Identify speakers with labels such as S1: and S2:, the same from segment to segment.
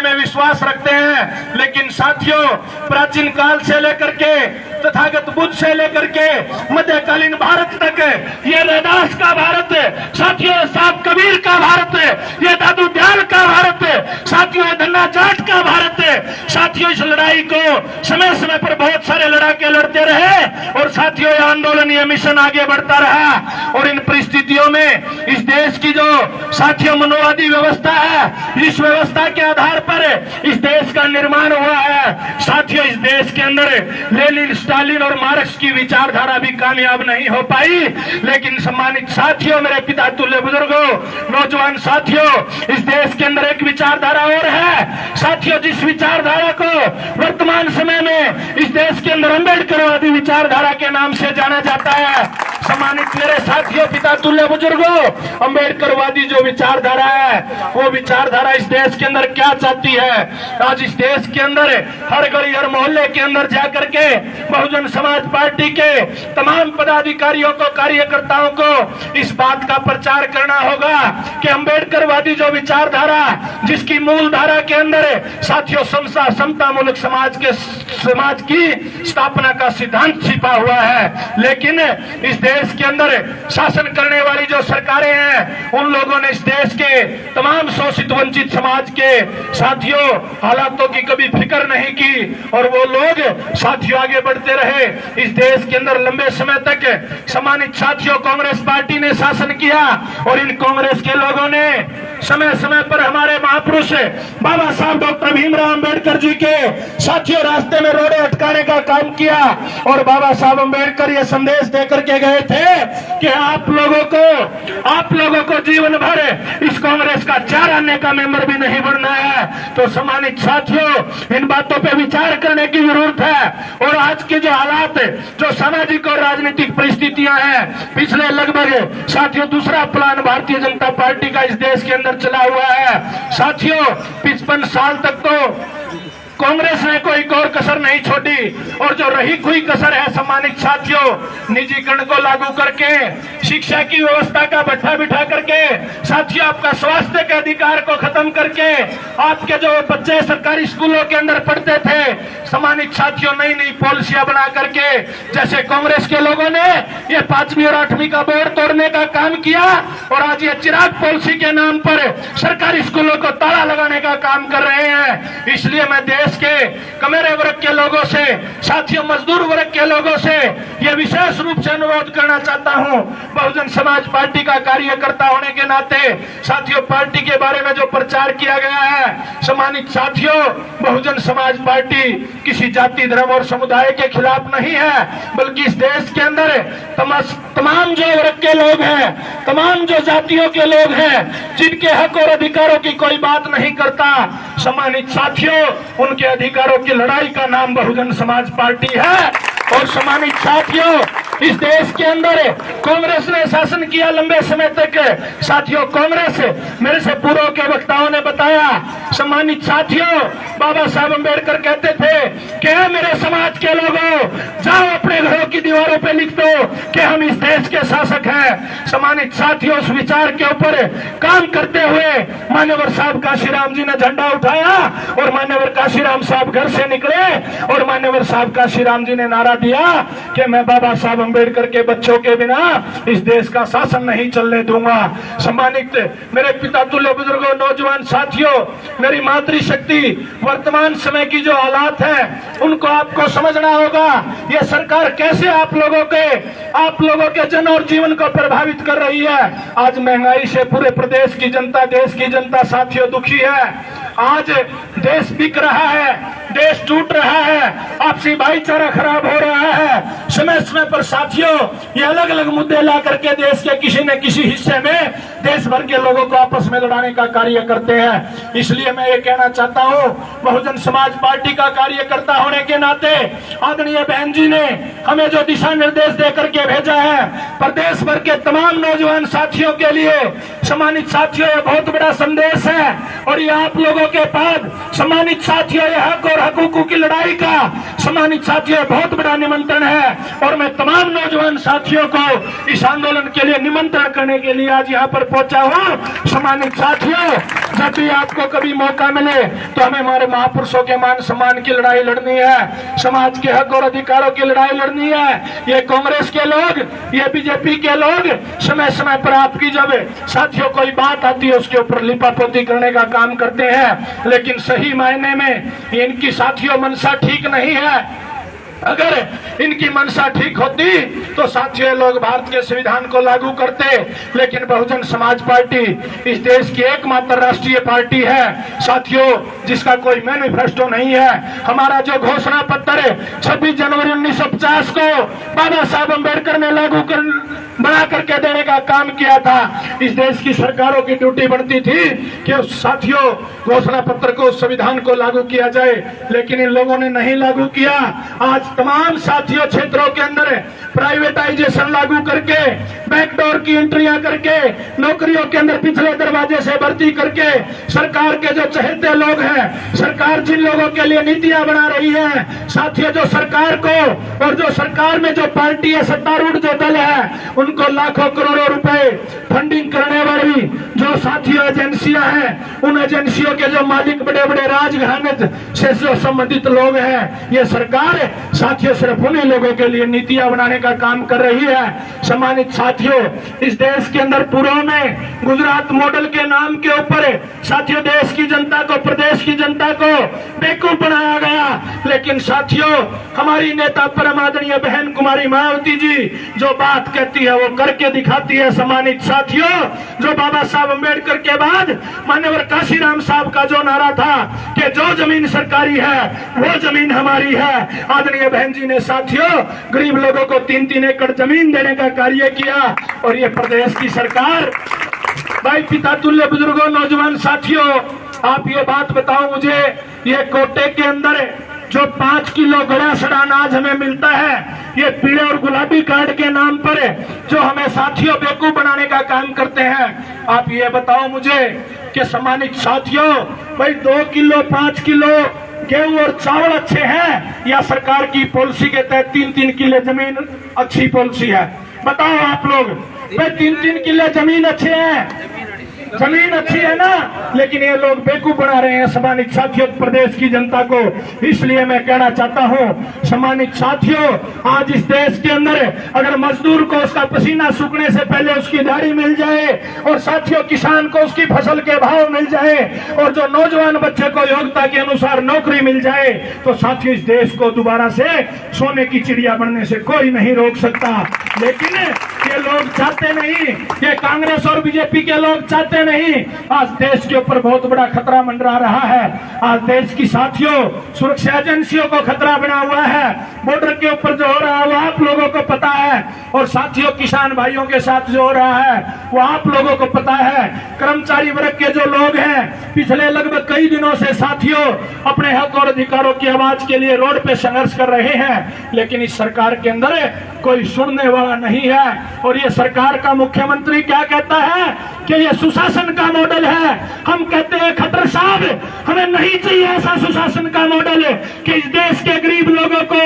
S1: में विश्वास रखते हैं। लेकिन साथियों, प्राचीन काल से लेकर के तथागत बुद्ध से लेकर के मध्यकालीन भारत तक ये रैदास का भारत, साथियों सात कबीर का भारत, ये दादू दयाल का भारत, साथियों धन्ना जाट का भारत, साथियों इस लड़ाई को समय समय पर बहुत सारे लड़ाके लड़ते रहे और साथियों ये आंदोलन, ये मिशन आगे बढ़ता रहा। और इन परिस्थितियों में इस देश की जो साथियों मनोवादी व्यवस्था है, इस व्यवस्था के आधार पर इस देश का निर्माण हुआ है। साथियों इस देश के अंदर लेनिन, स्टालिन और मार्क्स की विचारधारा भी कामयाब नहीं हो पाई। लेकिन सम्मानित साथियों, मेरे पिता तुल्य बुजुर्गों, नौजवान साथियों, इस देश के अंदर एक विचारधारा और है। साथियों जिस विचारधारा को वर्तमान समय में इस देश के अंदर अम्बेडकरवादी विचारधारा के नाम से जाना जाता है। सम्मानित मेरे साथियों, पिता तुल्य बुजुर्गों, अम्बेडकरवादी जो विचारधारा है, वो विचारधारा इस देश के अंदर क्या चाहती है? आज इस देश के अंदर हर गली हर मोहल्ले के अंदर जाकर के बहुजन समाज पार्टी के तमाम पदाधिकारियों को, कार्यकर्ताओं को इस बात का प्रचार करना होगा कि अम्बेडकरवादी जो विचारधारा, जिसकी मूल धारा के अंदर साथियों समतामूलक समाज की स्थापना का सिद्धांत छिपा हुआ है। लेकिन इस देश के अंदर शासन करने वाली जो सरकारें हैं, उन लोगों ने इस देश के तमाम शोषित वंचित समाज के साथियों हालातों की कभी फिक्र नहीं की और वो लोग साथियों आगे बढ़ते रहे। इस देश के अंदर लंबे समय तक सम्मानित साथियों कांग्रेस पार्टी ने शासन किया और इन कांग्रेस के लोगों ने समय समय पर हमारे महापुरुष बाबा साहब डॉक्टर भीमराव अंबेडकर जी के साथियों रास्ते में रोड़े अटकाने का काम किया। और बाबा साहब अंबेडकर ये संदेश देकर के गए थे कि आप लोगों को जीवन भर इस कांग्रेस का 4 आने का मेंबर भी नहीं बनना है। तो सम्मानित साथियों, इन बातों पे विचार करने की जरूरत है। और आज के जो हालात, जो सामाजिक और राजनीतिक परिस्थितियां हैं, पिछले लगभग साथियों दूसरा प्लान भारतीय जनता पार्टी का इस देश के अंदर चला हुआ है। साथियों 55 साल तक तो कांग्रेस ने कोई और कसर नहीं छोड़ी और जो रही कोई कसर है सम्मानित साथियों, निजीकरण को लागू करके, शिक्षा की व्यवस्था का भट्ठा बिठा करके, साथियों आपका स्वास्थ्य के अधिकार को खत्म करके, आपके जो बच्चे सरकारी स्कूलों के अंदर पढ़ते थे, सम्मानित साथियों नई नई पॉलिसियां बना करके, जैसे कांग्रेस के लोगों ने ये 5वीं और 8वीं का बोर्ड तोड़ने का काम किया और आज ये चिराग पॉलिसी के नाम पर सरकारी स्कूलों को ताला लगाने का काम कर रहे हैं। इसलिए मैं देश के कमेरे वर्ग के लोगों से, साथियों मजदूर वर्ग के लोगों से यह विशेष रूप से अनुरोध करना चाहता हूं, बहुजन समाज पार्टी का कार्यकर्ता होने के नाते साथियों पार्टी के बारे में जो प्रचार किया गया है, सम्मानित साथियों बहुजन समाज पार्टी किसी जाति धर्म और समुदाय के खिलाफ नहीं है, बल्कि इस देश के अंदर तमाम जो वर्ग के लोग हैं, तमाम जो जातियों के लोग हैं, जिनके हक और अधिकारों की कोई बात नहीं करता, सम्मानित साथियों उनके अधिकारों की लड़ाई का नाम बहुजन समाज पार्टी है। और सम्मानित साथियों इस देश के अंदर कांग्रेस ने शासन किया लंबे समय तक। साथियों कांग्रेस, मेरे से पूर्व के वक्ताओं ने बताया, सम्मानित साथियों बाबा साहब अंबेडकर कहते थे कि मेरे समाज के लोगों जाओ अपने घरों की दीवारों पे लिख दो कि हम इस देश के शासक हैं। सम्मानित साथियों उस विचार के ऊपर काम करते हुए मान्यवर साहब काशीराम जी ने झंडा उठाया और मान्यवर काशीराम साहब घर से निकले और मान्यवर साहब काशीराम जी ने नारा दिया कि मैं बाबा साहब अंबेडकर के बच्चों के बिना इस देश का शासन नहीं चलने दूंगा। सम्मानित मेरे पिता तुल्य बुजुर्गों, नौजवान साथियों, मेरी मातृशक्ति, वर्तमान समय की जो हालात है उनको आपको समझना होगा। ये सरकार कैसे आप लोगों के जन और जीवन को प्रभावित कर रही है। आज महंगाई से पूरे प्रदेश की जनता, देश की जनता साथियों दुखी है। आज देश बिक रहा है, देश टूट रहा है, आपसी भाईचारा खराब हो रहा है। समय समय पर साथियों ये अलग अलग मुद्दे ला करके देश के किसी न किसी हिस्से में देश भर के लोगों को आपस में लड़ाने का कार्य करते हैं। इसलिए मैं ये कहना चाहता हूँ, बहुजन समाज पार्टी का कार्यकर्ता होने के नाते आदरणीय बहन जी ने हमें जो दिशा निर्देश दे करके भेजा है प्रदेश भर के तमाम नौजवान साथियों के लिए, सम्मानित साथियों ये बहुत बड़ा संदेश है और ये आप लोगों के बाद सम्मानित साथियों ये हक और हकूकों की लड़ाई का सम्मानित साथियों बहुत बड़ा निमंत्रण है। और मैं तमाम नौजवान साथियों को इस आंदोलन के लिए निमंत्रण करने के लिए आज यहाँ पर पहुंचा हूँ। सम्मानित साथियों जब भी आपको कभी मौका मिले तो हमें हमारे महापुरुषों के मान सम्मान की लड़ाई लड़नी है, समाज के हक और अधिकारों की लड़ाई लड़नी है। ये कांग्रेस के लोग, ये बीजेपी के लोग समय समय पर आपकी जब साथियों कोई बात आती है उसके ऊपर लिपापोती करने का काम करते हैं, लेकिन सही मायने में इनकी साथियों मंशा ठीक नहीं है। अगर इनकी मंशा ठीक होती तो साथियों लोग भारत के संविधान को लागू करते, लेकिन बहुजन समाज पार्टी इस देश की एकमात्र राष्ट्रीय पार्टी है साथियों जिसका कोई मैनिफेस्टो नहीं है। हमारा जो घोषणा पत्र 26 जनवरी 1950 को बाबा साहब अम्बेडकर ने बना करके देने का काम किया था, इस देश की सरकारों की ड्यूटी बनती थी कि उस साथियों घोषणा पत्र को, संविधान को लागू किया जाए, लेकिन इन लोगों ने नहीं लागू किया। आज तमाम साथियों क्षेत्रों के अंदर प्राइवेटाइजेशन लागू करके, बैकडोर की एंट्रियां करके, नौकरियों के अंदर पिछले दरवाजे से भर्ती करके, सरकार के जो चहेते लोग हैं, सरकार जिन लोगों के लिए नीतियां बना रही है साथियों, जो सरकार को और जो सरकार में जो पार्टी है, सत्तारूढ़ जो दल है, उनको लाखों करोड़ों रुपए फंडिंग करने वाली जो साथियों एजेंसियां हैं, उन एजेंसियों के जो मालिक बड़े बड़े राजघराने से जो संबंधित लोग हैं, ये सरकार साथियों सिर्फ उन्हीं लोगों के लिए नीतियां बनाने का काम कर रही है। सम्मानित साथियों, इस देश के अंदर पूर्व में गुजरात मॉडल के नाम के ऊपर साथियों देश की जनता को, प्रदेश की जनता को बेवकूफ बनाया गया, लेकिन साथियों हमारी नेता परम आदरणीय बहन कुमारी मायावती जी जो बात कहती है वो करके दिखाती है। सम्मानित साथियों, जो बाबा साहब अम्बेडकर के बाद मान्यवर काशीराम साहब का जो नारा था कि जो जमीन सरकारी है वो जमीन हमारी है, आदरणीय बहन जी ने साथियों गरीब लोगों को 3-3 एकड़ जमीन देने का कार्य किया। और ये प्रदेश की सरकार, भाई पिता तुल्य बुजुर्गों, नौजवान साथियों, आप ये बात बताओ मुझे, ये कोटे के अंदर जो 5 किलो गड़ा सड़ा अनाज हमें मिलता है, ये पीले और गुलाबी कार्ड के नाम पर जो हमें साथियों बेवकूफ बनाने का काम करते हैं, आप ये बताओ मुझे कि सम्मानित साथियों, भाई 2 किलो 5 किलो गेहूं और चावल अच्छे हैं या सरकार की पॉलिसी के तहत 3-3 किलो जमीन अच्छी पॉलिसी है? बताओ आप लोग, भाई 3-3 किलो जमीन अच्छे हैं, जमीन अच्छी है ना, लेकिन ये लोग बेवकूफ बना रहे हैं सम्मानित साथियों प्रदेश की जनता को। इसलिए मैं कहना चाहता हूं सम्मानित साथियों, आज इस देश के अंदर अगर मजदूर को उसका पसीना सूखने से पहले उसकी दाढ़ी मिल जाए और साथियों किसान को उसकी फसल के भाव मिल जाए और जो नौजवान बच्चे को योग्यता के अनुसार नौकरी मिल जाए, तो साथियों इस देश को दोबारा से सोने की चिड़िया बनने से कोई नहीं रोक सकता। लेकिन ये लोग चाहते नहीं, ये कांग्रेस और बीजेपी के लोग चाहते नहीं। आज देश के ऊपर बहुत बड़ा खतरा मंडरा रहा है। आज देश की साथियों सुरक्षा एजेंसियों को खतरा बना हुआ है। बॉर्डर के ऊपर जो हो रहा है वो आप लोगों को पता है, और साथियों किसान भाइयों के साथ जो हो रहा है वो आप लोगों को पता है। कर्मचारी वर्ग के जो लोग हैं पिछले लगभग कई दिनों से साथियों अपने हक और अधिकारों की आवाज के लिए रोड पे संघर्ष कर रहे हैं, लेकिन इस सरकार के अंदर कोई सुनने वाला नहीं है। और ये सरकार का मुख्यमंत्री क्या कहता है कि ये सुशासन का मॉडल है। हम कहते हैं खट्टर साहब, हमें नहीं चाहिए ऐसा सुशासन का मॉडल कि इस देश के गरीब लोगों को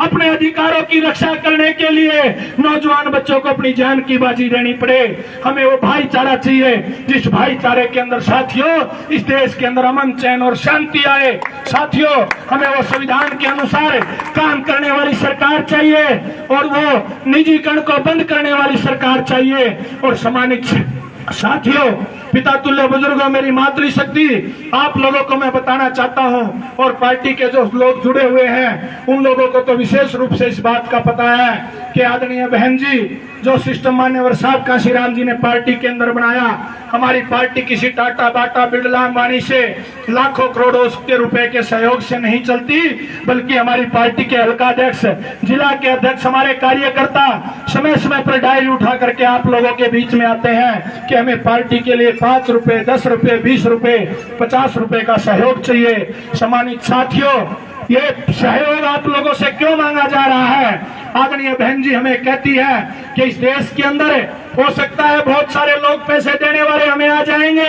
S1: अपने अधिकारों की रक्षा करने के लिए नौजवान बच्चों को अपनी जान की बाजी देनी पड़े। हमें वो भाईचारा चाहिए जिस भाईचारे के अंदर साथियों इस देश के अंदर अमन, चैन और शांति आए। साथियों हमें वो संविधान के अनुसार काम करने वाली सरकार चाहिए और वो निजीकरण को बंद करने वाली सरकार चाहिए। और सम्मानित साथियों, पिता तुल्य बुजुर्गों, मेरी मातृशक्ति आप लोगों को मैं बताना चाहता हूं, और पार्टी के जो लोग जुड़े हुए हैं उन लोगों को तो विशेष रूप से इस बात का पता है कि आदरणीय बहन जी जो सिस्टम मान्यवर साहब काशीराम जी ने पार्टी के अंदर बनाया, हमारी पार्टी किसी टाटा बाटा बिरला अंबानी से लाखों करोड़ों के रुपए के सहयोग से नहीं चलती, बल्कि हमारी पार्टी के हल्का अध्यक्ष, जिला के अध्यक्ष, हमारे कार्यकर्ता समय समय पर डायरी उठा करके आप लोगों के बीच में आते हैं कि हमें पार्टी के लिए 5 रुपए, 10 रुपए, 20 रुपए, 50 रुपए का सहयोग चाहिए। सम्मानित साथियों, ये सहयोग आप लोगों से क्यों मांगा जा रहा है? आदरणीय बहन जी हमें कहती है कि इस देश के अंदर हो सकता है बहुत सारे लोग पैसे देने वाले हमें आ जाएंगे,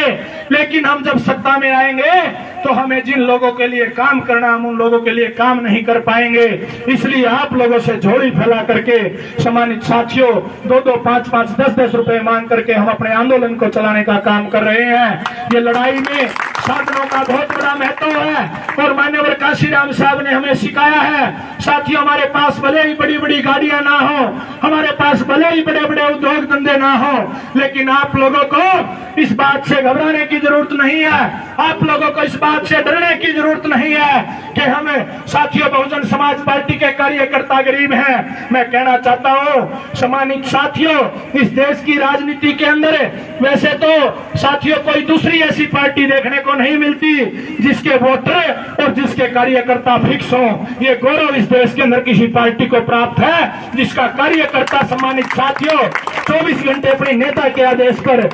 S1: लेकिन हम जब सत्ता में आएंगे तो हमें जिन लोगों के लिए काम करना, हम उन लोगों के लिए काम नहीं कर पाएंगे। इसलिए आप लोगों से झोली फैला करके सम्मानित साथियों 2-2, 5-5, 10-10 रुपए मांग करके हम अपने आंदोलन को चलाने का काम कर रहे हैं। ये लड़ाई में साधनों का बहुत बड़ा महत्व है और मान्यवर काशीराम साहब ने हमें सिखाया है। साथियों, हमारे पास भले ही बड़ी बड़ी गाड़ियां ना हो, हमारे पास भले ही बड़े बड़े उद्योग धंधे ना हो, लेकिन आप लोगों को इस बात से घबराने की जरूरत नहीं है। आप लोगों को इस बात से डरने की जरूरत नहीं है कि हम साथियों बहुजन समाज पार्टी के कार्यकर्ता गरीब हैं। मैं कहना चाहता हूं सम्मानित साथियों, इस देश की राजनीति के अंदर वैसे तो साथियों कोई दूसरी ऐसी पार्टी देखने को नहीं मिलती जिसके वोटर और जिसके कार्यकर्ता फिक्स हो। ये गौरव इस देश के अंदर किसी पार्टी को प्राप्त है जिसका कार्यकर्ता सम्मानित साथियों 24 घंटे अपने नेता के आदेश पर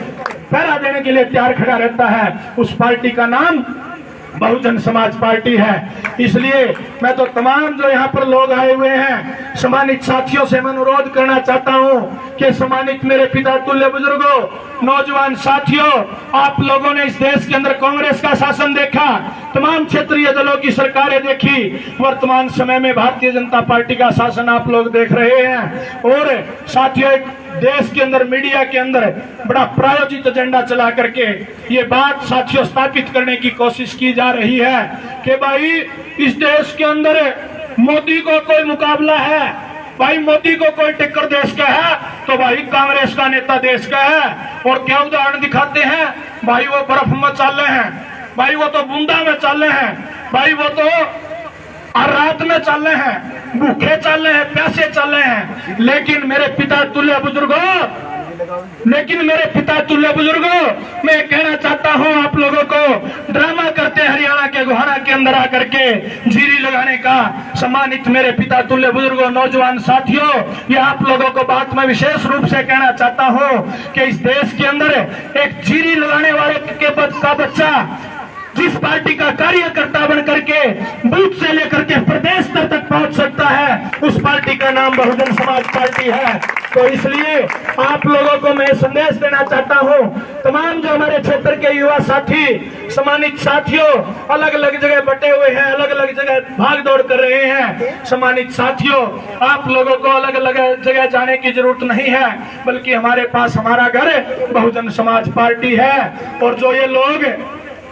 S1: पहरा देने के लिए तैयार खड़ा रहता है। उस पार्टी का नाम बहुजन समाज पार्टी है। इसलिए मैं तो तमाम जो यहाँ पर लोग आए हुए हैं सम्मानित साथियों से मैं अनुरोध करना चाहता हूँ कि सम्मानित मेरे पिता तुल्य बुजुर्गों, नौजवान साथियों, आप लोगों ने इस देश के अंदर कांग्रेस का शासन देखा, तमाम क्षेत्रीय दलों की सरकारें देखी, वर्तमान समय में भारतीय जनता पार्टी का शासन आप लोग देख रहे हैं। और साथियों, देश के अंदर मीडिया के अंदर बड़ा प्रायोजित एजेंडा चला करके ये बात साथियों स्थापित करने की कोशिश की जा रही है कि भाई इस देश के अंदर मोदी को कोई मुकाबला है, भाई मोदी को कोई टक्कर देश का है तो भाई कांग्रेस का नेता देश का है। और क्या उदाहरण दिखाते हैं, भाई वो बर्फ में चल रहे हैं, भाई वो तो बूंदा में चल रहे हैं, भाई वो तो रात में चल रहे हैं, भूखे चल रहे हैं, प्यासे चल रहे हैं। लेकिन मेरे पिता तुल्य बुजुर्गों, मैं कहना चाहता हूं आप लोगों को, ड्रामा करते हरियाणा के गोहाना के अंदर आकर के जीरी लगाने का। सम्मानित मेरे पिता तुल्य बुजुर्गों, नौजवान साथियों, ये आप लोगों को बात में विशेष रूप से कहना चाहता हूं कि इस देश के अंदर एक जीरी लगाने वाले का बच्चा जिस पार्टी का कार्यकर्ता बन करके बूथ से लेकर के प्रदेश स्तर तक पहुंच सकता है, उस पार्टी का नाम बहुजन समाज पार्टी है। तो इसलिए आप लोगों को मैं संदेश देना चाहता हूं, तमाम जो हमारे क्षेत्र के युवा साथी सम्मानित साथियों अलग अलग जगह बटे हुए हैं, अलग अलग जगह भाग दौड़ कर रहे हैं। सम्मानित साथियों, आप लोगों को अलग अलग जगह जाने की जरूरत नहीं है, बल्कि हमारे पास हमारा घर बहुजन समाज पार्टी है। और जो ये लोग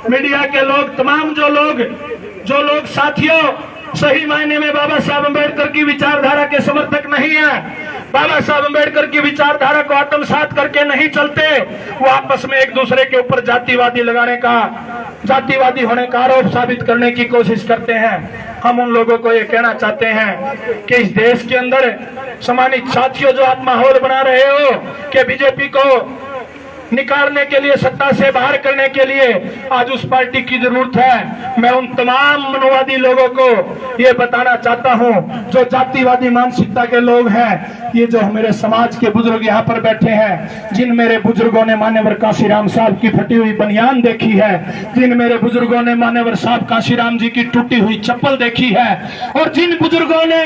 S1: मीडिया के लोग, तमाम जो लोग साथियों सही मायने में बाबा साहब अम्बेडकर की विचारधारा के समर्थक नहीं है, बाबा साहब अम्बेडकर की विचारधारा को आत्मसात करके नहीं चलते, वो आपस में एक दूसरे के ऊपर जातिवादी होने का आरोप साबित करने की कोशिश करते हैं। हम उन लोगों को ये कहना चाहते हैं कि इस देश के अंदर सम्मानित साथियों जो आप माहौल बना रहे हो कि बीजेपी को निकालने के लिए, सत्ता से बाहर करने के लिए आज उस पार्टी की जरूरत है। मैं उन तमाम मनोवादी लोगों को ये बताना चाहता हूं जो जातिवादी मानसिकता के लोग हैं, ये जो मेरे समाज के बुजुर्ग यहाँ पर बैठे हैं, जिन मेरे बुजुर्गों ने मान्यवर काशीराम साहब की फटी हुई बनियान देखी है, जिन मेरे बुजुर्गों ने मान्यवर साहब काशीराम जी की टूटी हुई चप्पल देखी है, और जिन बुजुर्गों ने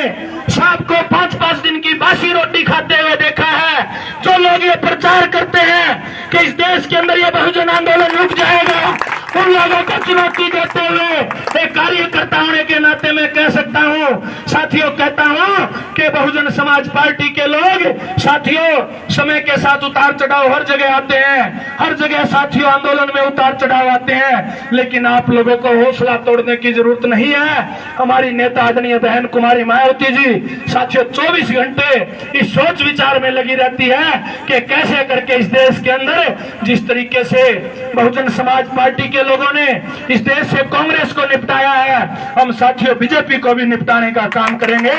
S1: साहब को 5-5 दिन की बासी रोटी खाते हुए देखा है, जो लोग ये प्रचार करते हैं कि इस देश के अंदर ये बहुजन आंदोलन रुक जाएगा, उन लोगों को चुनौती देते हुए एक कार्यकर्ता होने के नाते मैं कह सकता हूं साथियों, कहता हूं कि बहुजन समाज पार्टी के लोग साथियों समय के साथ उतार चढ़ाव हर जगह आते हैं, हर जगह साथियों आंदोलन में उतार चढ़ाव आते हैं, लेकिन आप लोगों को हौसला तोड़ने की जरूरत नहीं है। हमारी नेता आदरणीय बहन कुमारी मायावती जी साथियों 24 घंटे इस सोच विचार में लगी रहती है कि कैसे करके इस देश के अंदर जिस तरीके से बहुजन समाज पार्टी के लोगों ने इस देश से कांग्रेस को निपटाया है, हम साथियों बीजेपी को भी निपटाने का काम करेंगे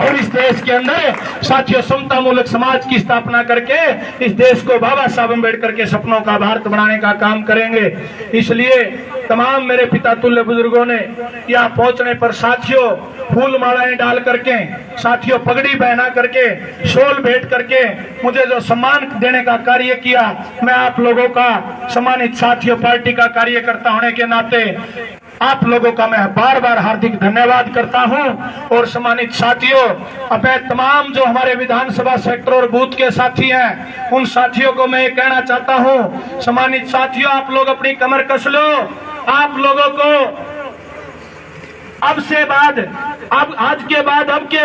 S1: और इस देश के अंदर साथियों समता मूलक समाज की स्थापना करके इस देश को बाबा साहब अम्बेडकर के सपनों का भारत बनाने का काम करेंगे। इसलिए तमाम मेरे पिता तुल्य बुजुर्गों ने यहाँ पहुंचने पर साथियों फूल मालाएं डाल करके, साथियों पगड़ी पहना करके, शॉल भेंट करके मुझे जो सम्मान देने का कार्य किया, मैं आप लोगों का सम्मानित साथियों पार्टी का कार्यकर्ता होने के नाते आप लोगों का मैं बार बार हार्दिक धन्यवाद करता हूं। और सम्मानित साथियों, अब मैं तमाम जो हमारे विधानसभा सेक्टर और बूथ के साथी हैं, उन साथियों को मैं ये कहना चाहता हूं, सम्मानित साथियों, आप लोग अपनी कमर कस लो। आप लोगों को अब के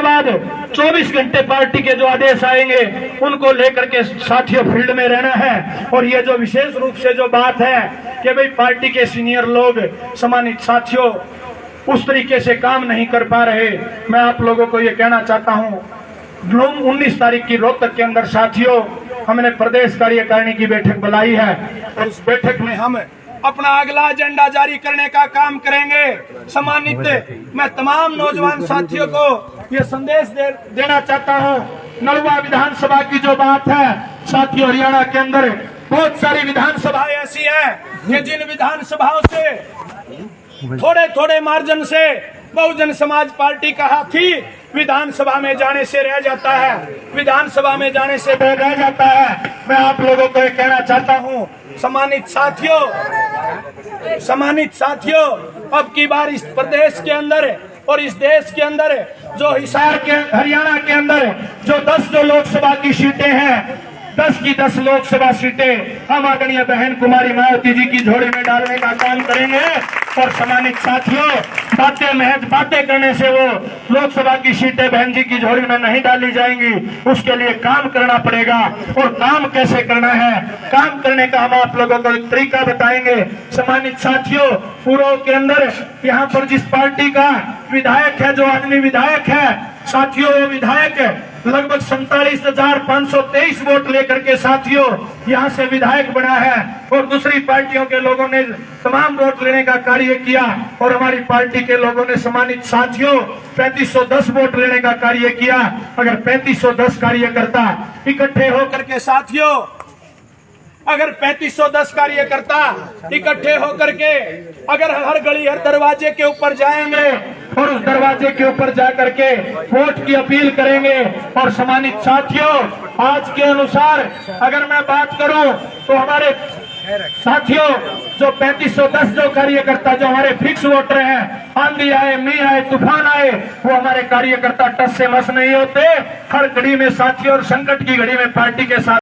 S1: बाद 24 घंटे पार्टी के जो आदेश आएंगे उनको लेकर के साथियों फील्ड में रहना है। और ये जो विशेष रूप से जो बात है कि भाई पार्टी के सीनियर लोग, सम्मानित साथियों, उस तरीके से काम नहीं कर पा रहे, मैं आप लोगों को ये कहना चाहता हूँ, 19 तारीख की रोहतक के अंदर साथियों हमने प्रदेश कार्यकारिणी की बैठक बुलाई है और उस बैठक में हम अपना अगला एजेंडा जारी करने का काम करेंगे। सम्मानित, मैं तमाम नौजवान साथियों को ये संदेश देना चाहता हूँ। नलवा विधानसभा की जो बात है साथियों, हरियाणा के अंदर बहुत सारी विधानसभाएं ऐसी हैं कि जिन विधानसभाओं से थोड़े थोड़े मार्जिन से बहुजन समाज पार्टी का हाथी विधानसभा में जाने से रह जाता है, विधानसभा में जाने से रह जाता है। मैं आप लोगों को ये कहना चाहता हूँ, सम्मानित साथियों, अब की बार इस प्रदेश के अंदर और इस देश के अंदर जो हिसार के हरियाणा के अंदर जो 10 जो लोकसभा की सीटें हैं, 10 की 10 लोकसभा सीटें हम आदरणीय बहन कुमारी मायावती जी की झोली में डालने का काम करेंगे। और सम्मानित साथियों, महज बातें करने से वो लोकसभा की सीटें बहन जी की झोली में नहीं डाली जाएंगी, उसके लिए काम करना पड़ेगा। और काम कैसे करना है, काम करने का हम आप लोगों को एक तरीका बताएंगे। सम्मानित साथियों, पूर्व के अंदर यहाँ पर जिस पार्टी का विधायक है, जो आदमी विधायक है साथियों, वो विधायक लगभग 47,523 वोट लेकर के साथियों यहाँ से विधायक बना है। और दूसरी पार्टियों के लोगों ने तमाम वोट लेने का कार्य किया और हमारी पार्टी के लोगों ने सम्मानित साथियों 3510 वोट लेने का कार्य किया। अगर 3510 कार्यकर्ता इकट्ठे होकर के साथियों, अगर 3510 कार्यकर्ता इकट्ठे होकर के अगर हर गली हर दरवाजे के ऊपर जाएंगे और उस दरवाजे के ऊपर जाकर के वोट की अपील करेंगे। और सम्मानित साथियों, आज के अनुसार अगर मैं बात करूं तो हमारे साथियों जो 3510 जो कार्यकर्ता जो हमारे फिक्स वोटर हैं, आंधी आए, मींह आए, तूफान आए, वो हमारे कार्यकर्ता टस से मस नहीं होते। हर घड़ी में साथियों और संकट की घड़ी में पार्टी के साथ